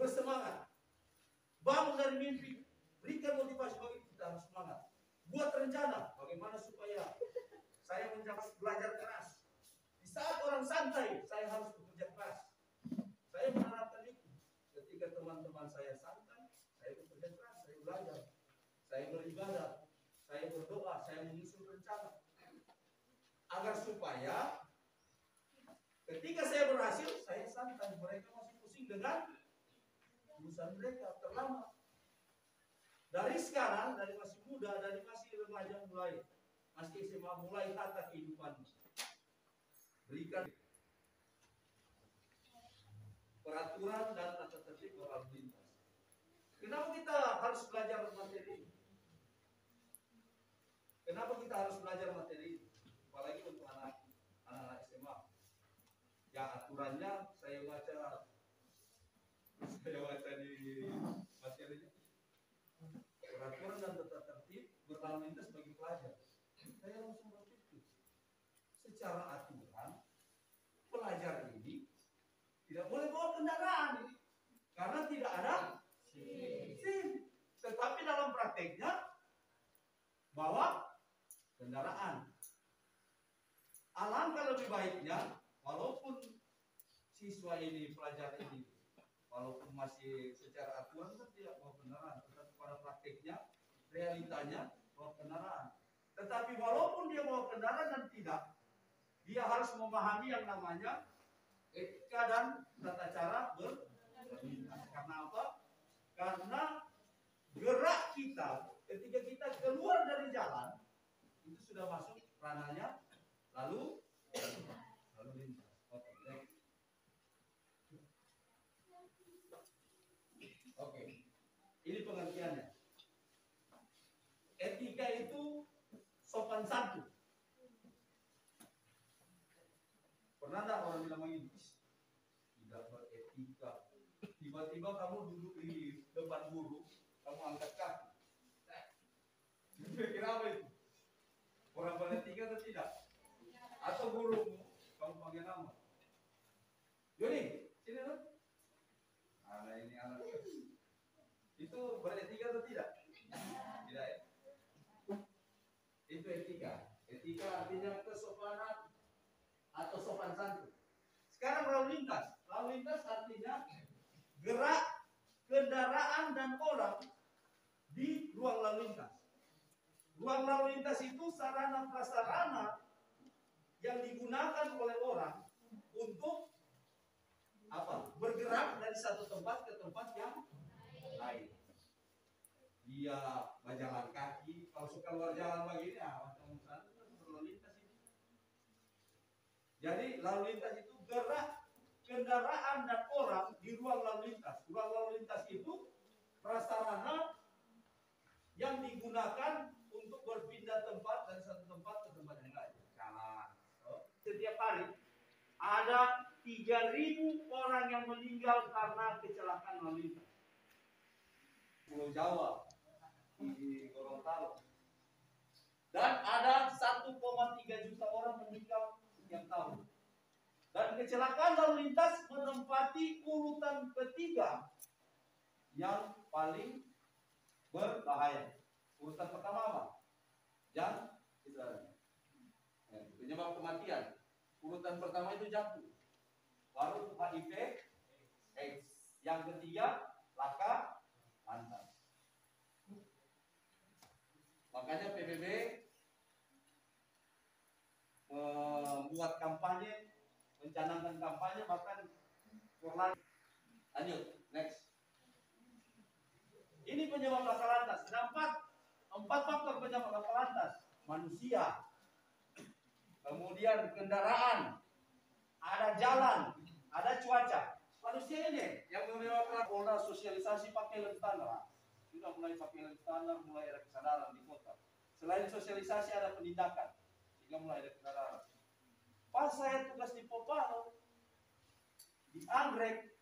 bersemangat. Bangun dari mimpi, berikan motivasi bagi kita harus semangat. Buat rencana bagaimana supaya saya belajar keras. Di saat orang santai, saya harus bekerja keras. Saya menerapkan itu. Ketika teman-teman saya santai, saya bekerja keras, saya belajar, saya beribadah, saya berdoa, saya menyusun rencana. Agar supaya ketika saya berhasil, saya santai. Mereka masih pusing dengan urusan mereka terlambat. Dari sekarang, dari masih muda, dari masih remaja mulai, masih SMA mulai tata kehidupan. Berikan peraturan dan tata tertib berlalu lintas. Kenapa kita harus belajar materi ini? Kenapa kita harus belajar materi ini? Apalagi untuk anak-anak SMA. Ya aturannya saya baca di materinya. Peraturan dan tata tertib berlalu lintas bagi pelajar. Saya langsung berpikir, secara aturan pelajar ini tidak boleh bawa kendaraan karena tidak ada SIM. Tetapi dalam prakteknya bawa kendaraan. Alangkah lebih baiknya, walaupun siswa ini, pelajar ini, walaupun masih secara aturan kan tidak bawa kendaraan, tetapi pada prakteknya, realitanya bawa kendaraan. Tetapi walaupun dia bawa kendaraan dan tidak, dia harus memahami yang namanya etika dan tata cara berlintas. Karena apa? Karena gerak kita ketika kita keluar dari jalan itu sudah masuk ranahnya lalu lintas. Oke, next. Oke, ini pengertiannya. Etika itu sopan santun. Pernah enggak orang bilang begini? Tidak beretika. Tiba-tiba kamu duduk di depan guru, kamu angkat kaki. Kira apa itu? Orang beretika atau tidak? Atau gurumu, kamu panggil nama. Yoni, sini dong. Nah, ini anak. Itu beretika atau tidak? Tidak ya? Itu etika. Etika artinya kesopanan atau sopan santun. Sekarang lalu lintas. Lalu lintas artinya gerak kendaraan dan orang di ruang lalu lintas. Ruang lalu lintas itu sarana prasarana yang digunakan oleh orang untuk apa? Bergerak dari satu tempat ke tempat yang lain. Dia berjalan kaki, kalau suka luar jalan begini, macam sana lalu lintas itu. Jadi lalu lintas itu gerak kendaraan dan orang di ruang lalu lintas. Ruang lalu lintas itu prasarana yang digunakan untuk berpindah tempat dari satu tempat ke tempat yang lain. Karena setiap hari ada 3.000 orang yang meninggal karena kecelakaan lalu lintas. Pulau Jawa, di Gorontalo. Dan ada 1,3 juta orang meninggal setiap tahun. Dan kecelakaan lalu lintas menempati urutan ketiga yang paling berbahaya. Urutan pertama apa? Penyebab kematian. Urutan pertama itu jantung. Baru HIV, AIDS. Yang ketiga laka lantas. Makanya PBB membuat kampanye, mencanangkan kampanye, bahkan Korlan. Lanjut, next. Ini penyebab laka lantas. Empat faktor penyebab laka lantas. Manusia, kemudian kendaraan, ada jalan, ada cuaca. Manusia ini yang menyebabkan pola sosialisasi pakai lem standar. Sudah mulai pakai lem standar, mulai ada kesadaran di kota. Selain sosialisasi ada penindakan, sehingga mulai ada kesadaran. Pas saya tugas di Popalo, di Anggrek,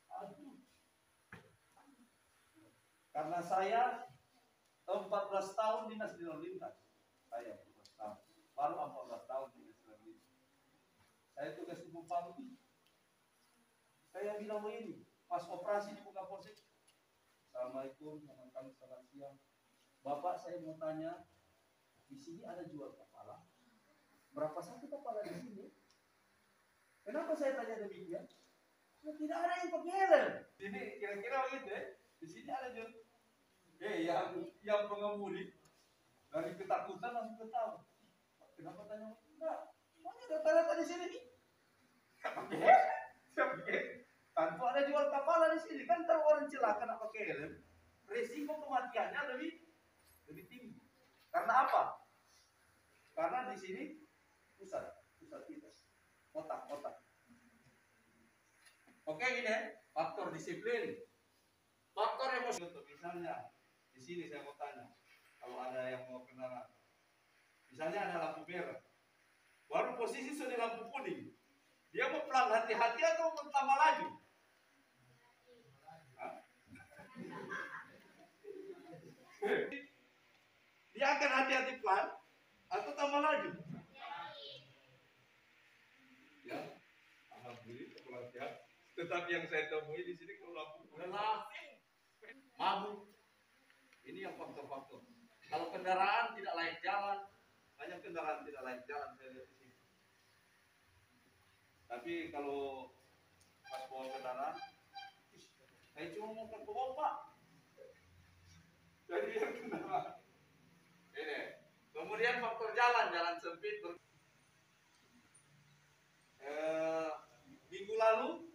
aduh. Karena saya 14 tahun dinas di lalu lintas. Saya 14 tahun. Baru 14 tahun dinas di lalu lintas. Saya tugas di Popalo. Saya bilang begini, pas operasi di buka polsek. Assalamualaikum, selamat siang. Bapak, saya mau tanya, di sini ada jual kepala. Berapa satu kepala di sini? Kenapa saya tanya demikian? Ya, tidak ada yang pakai helm. Ini kira-kira begitu ya. Di sini ada jual. Yang pengemudi dari ketakutan langsung ketawa. Kenapa tanya? Enggak. Mana rata-rata di sini nih? Enggak pakai helm. Tanpa ada jual kepala di sini kan kalau orang celaka nak pakai helm, risiko kematiannya lebih tinggi. Karena apa? Karena di sini pusat kita, otak. Oke, ini faktor disiplin, faktor emosi. Misalnya di sini saya mau tanya, kalau ada yang mau kendaraan, misalnya ada lampu merah, baru posisi sudah lampu kuning, dia mau pelan hati-hati atau mau tambah laju? Dia akan hati-hati pelan atau tambah laju? Ya, alhamdulillah pelatihan. Tetapi yang saya temui di sini kalau lampu lelah, mabuk, ini yang faktor-faktor. Kalau kendaraan tidak layak jalan, banyak kendaraan tidak layak jalan saya lihat di sini. Tapi kalau pas bawa kendaraan, saya cuma mau ke bawah Pak. Jadi yang kendaraan. Ini. Kemudian faktor jalan sempit. Minggu lalu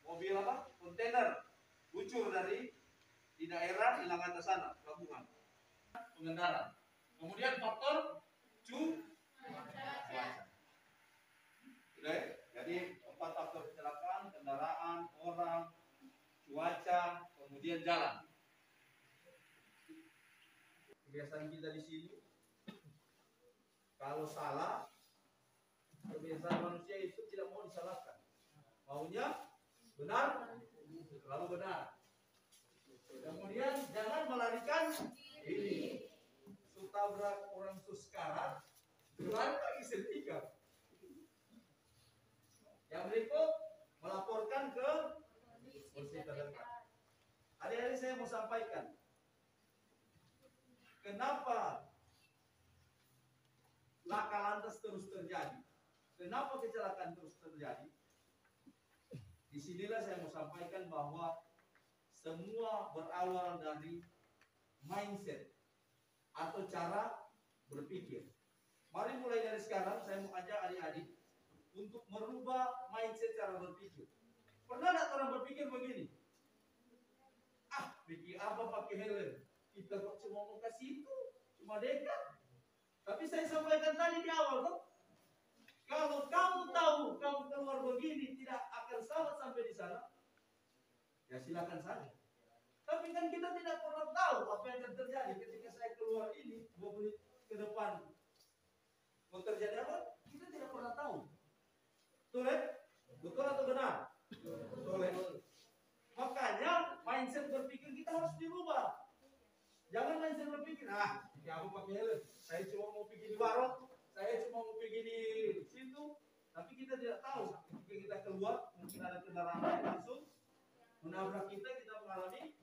mobil kontainer luncur di daerah Ilang atas sana, Pelabuhan. Pengendara. Kemudian faktor cuaca. Sudah ya? Jadi 4 faktor kecelakaan, kendaraan, orang, cuaca, kemudian jalan. Kebiasaan kita di sini, kalau salah, kebiasaan manusia itu tidak mau disalahkan. Maunya benar, selalu benar. Kemudian jangan melarikan diri. Tabrak orang itu sekarang, lari lagi setika. Yang berikut melaporkan ke polisi terdekat. Adik-adik saya mau sampaikan, kenapa laka lantas terus terjadi? Kenapa kecelakaan terus terjadi? Disinilah saya mau sampaikan bahwa semua berawal dari mindset atau cara berpikir. Mari mulai dari sekarang saya mau ajak adik-adik untuk merubah mindset cara berpikir. Pernah tidak orang berpikir begini? Pikir apa pakai helm? Kita kok cuma mau kasih itu, cuma dekat. Tapi saya sampaikan tadi di awal tuh, kalau kamu tahu kamu keluar begini tidak akan selamat sampai di sana, ya silakan saja. Tapi kan kita tidak pernah tahu apa yang akan terjadi ketika saya keluar ini 2 menit ke depan. Mau terjadi apa? Kita tidak pernah tahu. Betul ya? Betul atau benar? Betul ya? Makanya mindset berpikir kita harus dirubah. Jangan mindset berpikir, aku pakai helm, saya cuma mau pergi di warung, saya cuma mau pergi di situ. Tapi kita tidak tahu ketika kita keluar mungkin ada kendaraan lain langsung menabrak kita mengalami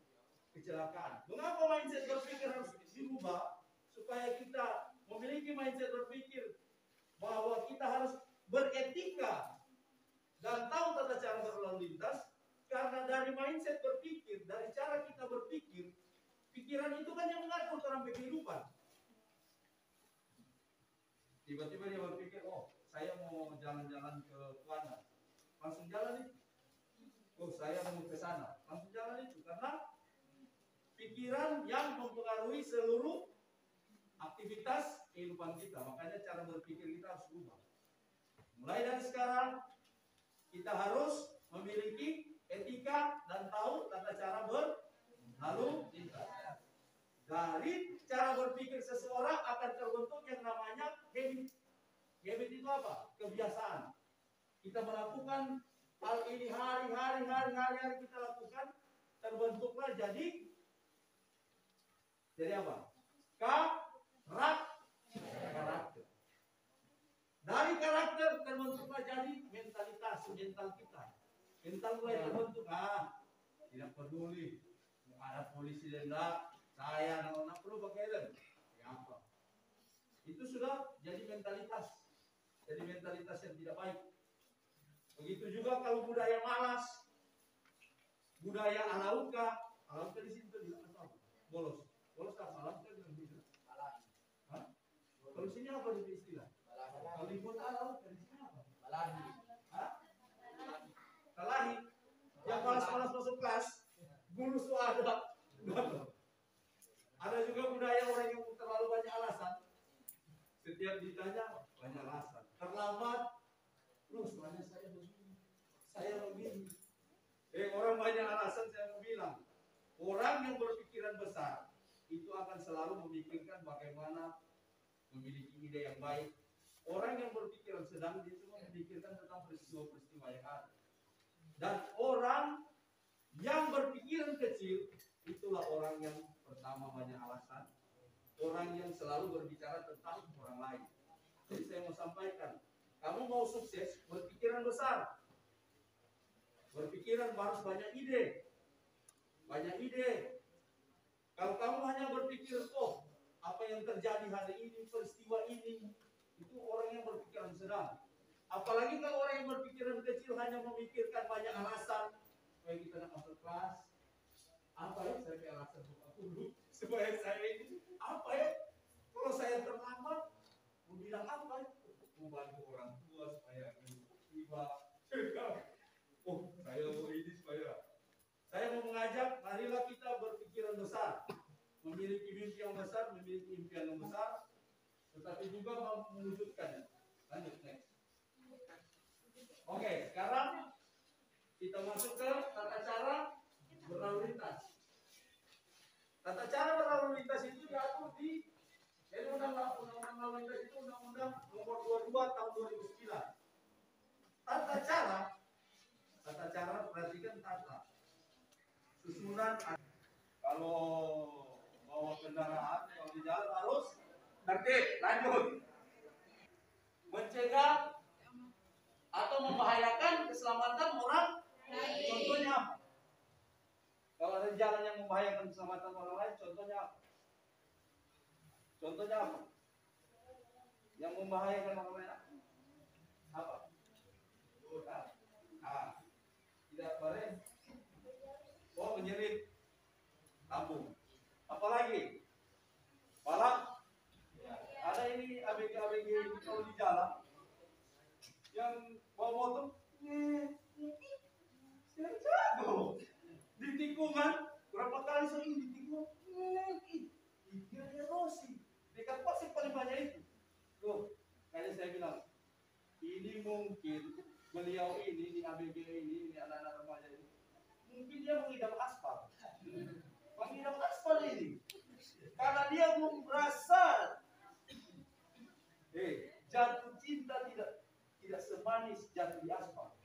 kecelakaan. Mengapa mindset berpikir harus dirubah? Supaya kita memiliki mindset berpikir bahwa kita harus beretika dan tahu tata cara berlalu lintas. Karena dari mindset berpikir, dari cara kita berpikir, pikiran itu kan yang mengatur dalam kehidupan. Tiba-tiba dia berpikir, saya mau jalan-jalan ke mana? Langsung jalan itu. Saya mau ke sana. Langsung jalan itu. Karena pikiran yang mempengaruhi seluruh aktivitas kehidupan kita. Makanya cara berpikir kita harus berubah. Mulai dari sekarang kita harus memiliki etika dan tahu tata cara berlalu lintas. Dari cara berpikir seseorang akan terbentuk yang namanya habit. Habit itu apa? Kebiasaan. Kita melakukan hal ini hari-hari kita lakukan, terbentuklah jadi apa? Karakter. Dari karakter terbentuklah jadi mentalitas, mental kita. Mental mulai terbentuk. Tidak peduli mau ada polisi dan enggak, saya nak perlu pakai helm. Ya apa? Itu sudah jadi mentalitas yang tidak baik. Begitu juga kalau budaya malas, budaya alauka di sini tuh bilang apa? Bolos apa? Alauka bilang gitu. Kalau sini apa di istilah? Kalau di kota alauka di sini apa? Kalahi. Yang malas-malas masuk kelas, bulus tuh ada. Ada juga budaya orang yang terlalu banyak alasan. Setiap ditanya banyak alasan. Terlambat, terus mana saya begini. Orang banyak alasan, saya mau bilang, orang yang berpikiran besar itu akan selalu memikirkan bagaimana memiliki ide yang baik. Orang yang berpikiran sedang dia cuma memikirkan tentang peristiwa-peristiwa yang ada. Dan orang yang berpikiran kecil itulah orang yang pertama banyak alasan, orang yang selalu berbicara tentang orang lain. Jadi saya mau sampaikan, kamu mau sukses, berpikiran besar. Berpikiran harus banyak ide. Kalau kamu hanya berpikir, apa yang terjadi hari ini, peristiwa ini, itu orang yang berpikiran sedang. Apalagi kalau orang yang berpikiran kecil hanya memikirkan banyak alasan. Supaya kita nak masuk kelas, apa ya saya kayak alasan dulu supaya saya ini, apa ya kalau saya terlambat, mau bilang apa ya, mau bantu orang tua supaya tiba. Saya mau ini supaya. Saya mau mengajak, marilah kita berpikiran besar, memiliki mimpi yang besar, memiliki impian yang besar, tetapi juga mampu mewujudkannya. Lanjut next. Oke, sekarang kita masuk ke tata cara berlalu lintas. Tata cara berlalu lintas itu diatur di Undang-Undang Lalu Lintas itu Undang-Undang Nomor 22 Tahun 2009. Tata cara perhatikan tata. Susunan kalau bawa kendaraan kalau di jalan harus tertib. Lanjut. Mencegah atau membahayakan keselamatan orang lain. Contohnya apa? Kalau ada jalan yang membahayakan keselamatan orang lain, contohnya apa? Yang membahayakan orang lain apa? Tidak boleh. Menyerit, tabung. Apalagi? Balap. Ada ini ABG kalau di jalan yang bawa motor, jago di tikungan berapa kali sering di tikungan, dia erosi dekat pos yang paling banyak itu. Kayaknya saya bilang ini mungkin beliau ini di ABG ini anak-anak remaja ini mungkin dia mengidap aspal ini karena dia belum merasa jatuh cinta tidak semanis jatuh di aspal.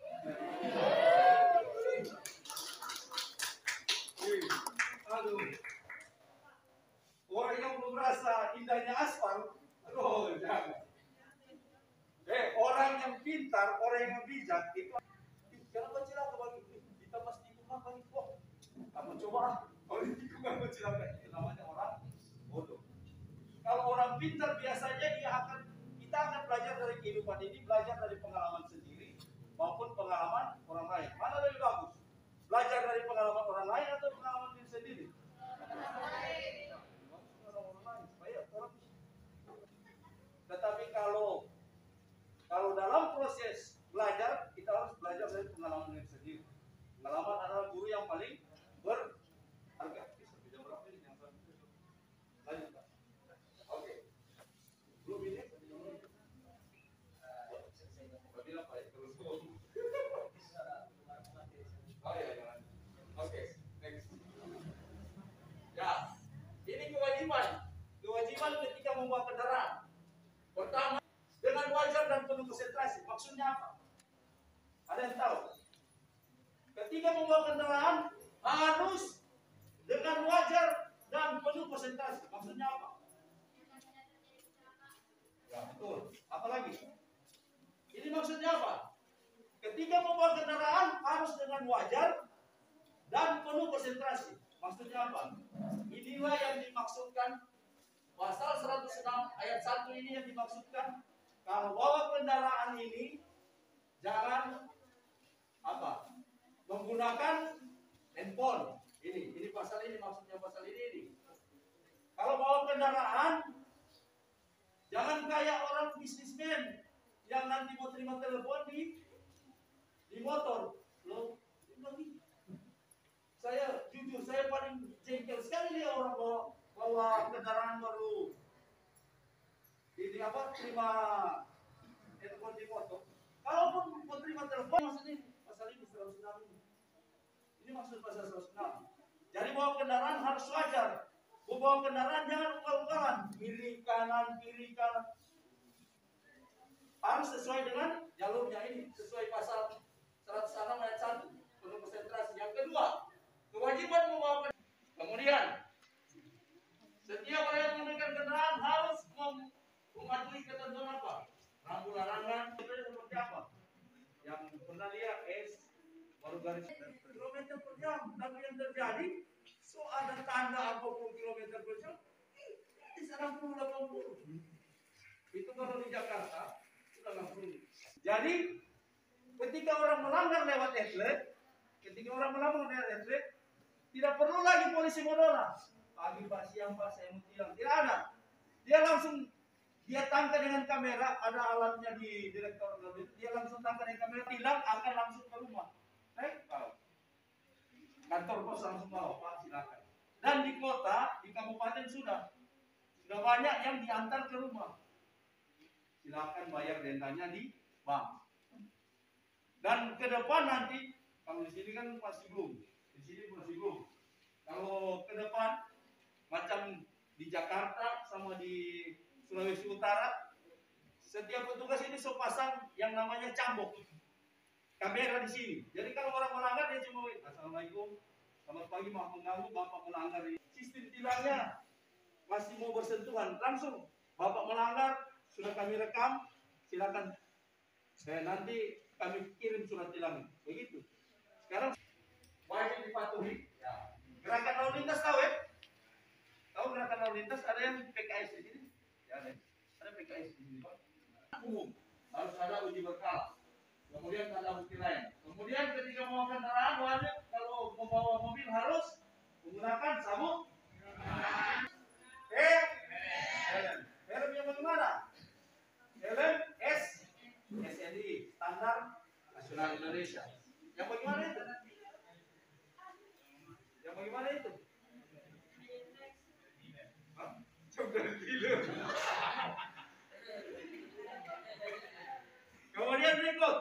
Orang yang belum merasa indahnya aspal, jangan. Orang yang pintar, orang yang bijak itu jangan bercilaka bagi kita pasti tikungan bagi kamu coba kalau di tikungan bercilaka itu namanya orang bodoh. Kalau orang pintar biasanya kita akan belajar dari kehidupan ini, belajar dari pengalaman sendiri maupun pengalaman orang lain. Mana lebih bagus? Belajar dari pengalaman orang lain atau pengalaman diri sendiri? Tetapi kalau dalam proses belajar kita harus belajar dari pengalaman diri sendiri. Pengalaman adalah guru yang paling berharga. Jam berapa ini? Lanjut Pak. Oke. Belum ini? Berarti apa ya? Terus. Oke. Next. Ya. Ini kewajiban ketika membawa kendaraan. Pertama, dengan wajar dan penuh konsentrasi. Maksudnya apa? Ada yang tahu? Ketika membawa kendaraan harus dengan wajar dan penuh konsentrasi. Maksudnya apa? Ya betul. Apalagi? Ini maksudnya apa? Ketika Ketika membawa kendaraan harus dengan wajar dan penuh konsentrasi. Maksudnya apa? Inilah yang dimaksudkan pasal 106 ayat 1 ini yang dimaksudkan kalau bawa kendaraan ini jangan apa? Menggunakan handphone. Ini pasal ini maksudnya pasal ini. Kalau bawa kendaraan jangan kayak orang bisnismen yang nanti mau terima telepon di motor. Loh, saya jujur saya paling jengkel sekali lihat orang bawa kendaraan baru. Ini apa? Terima telepon di motor. Kalaupun mau terima telepon maksudnya pasal ini 106. Ini maksud pasal 106. Jadi bawa kendaraan harus wajar. Bawa kendaraan jangan ugal-ugalan. Kiri kanan. Harus sesuai dengan jalurnya ini. Sesuai pasal 106 ayat 1. Penuh konsentrasi. Yang kedua, kewajiban membawa kendaraan. Kemudian, setiap orang yang menggunakan kendaraan harus mematuhi ketentuan apa? Rambu larangan. Seperti apa? Yang pernah lihat baru garis kilometer per jam. Tapi yang terjadi, so ada tanda apapun kilometer per jam, di 60-80. Itu kalau di Jakarta sudah langsung. Jadi ketika orang melanggar lewat atlet, tidak perlu lagi polisi monola. Pagi pak, siang pak, saya mau tilang. Tidak ada. Dia tangkap dengan kamera, ada alatnya di direktur. Dia langsung tangkap dengan kamera, tilang akan langsung ke rumah. Kantor pos langsung bawa, pak silakan. Dan di kota, di kabupaten sudah banyak yang diantar ke rumah. Silakan bayar dendanya di bank. Dan ke depan nanti, kalau di sini kan masih belum. Kalau ke depan, macam di Jakarta sama di Sulawesi Utara, setiap petugas ini so pasang yang namanya cambuk. Kamera di sini. Jadi kalau orang melanggar dia cuma assalamualaikum, selamat pagi, maaf mengganggu, bapak melanggar ini. Sistem tilangnya masih mau bersentuhan, langsung bapak melanggar, sudah kami rekam, silakan. Nanti kami kirim surat tilang. Begitu. Sekarang wajib dipatuhi. Ya. Gerakan lalu lintas tahu ya? Tahu gerakan lalu lintas ada yang PKS di sini? Ya, ada PKS di sini, Pak. Umum harus ada uji berkala. Kemudian ada bukti lain. Kemudian ketika membawa kendaraan wajib kalau membawa mobil harus menggunakan sabuk. Helm yang bagaimana? Helm SNI Standar Nasional Indonesia. Yang bagaimana itu? Kemudian berikut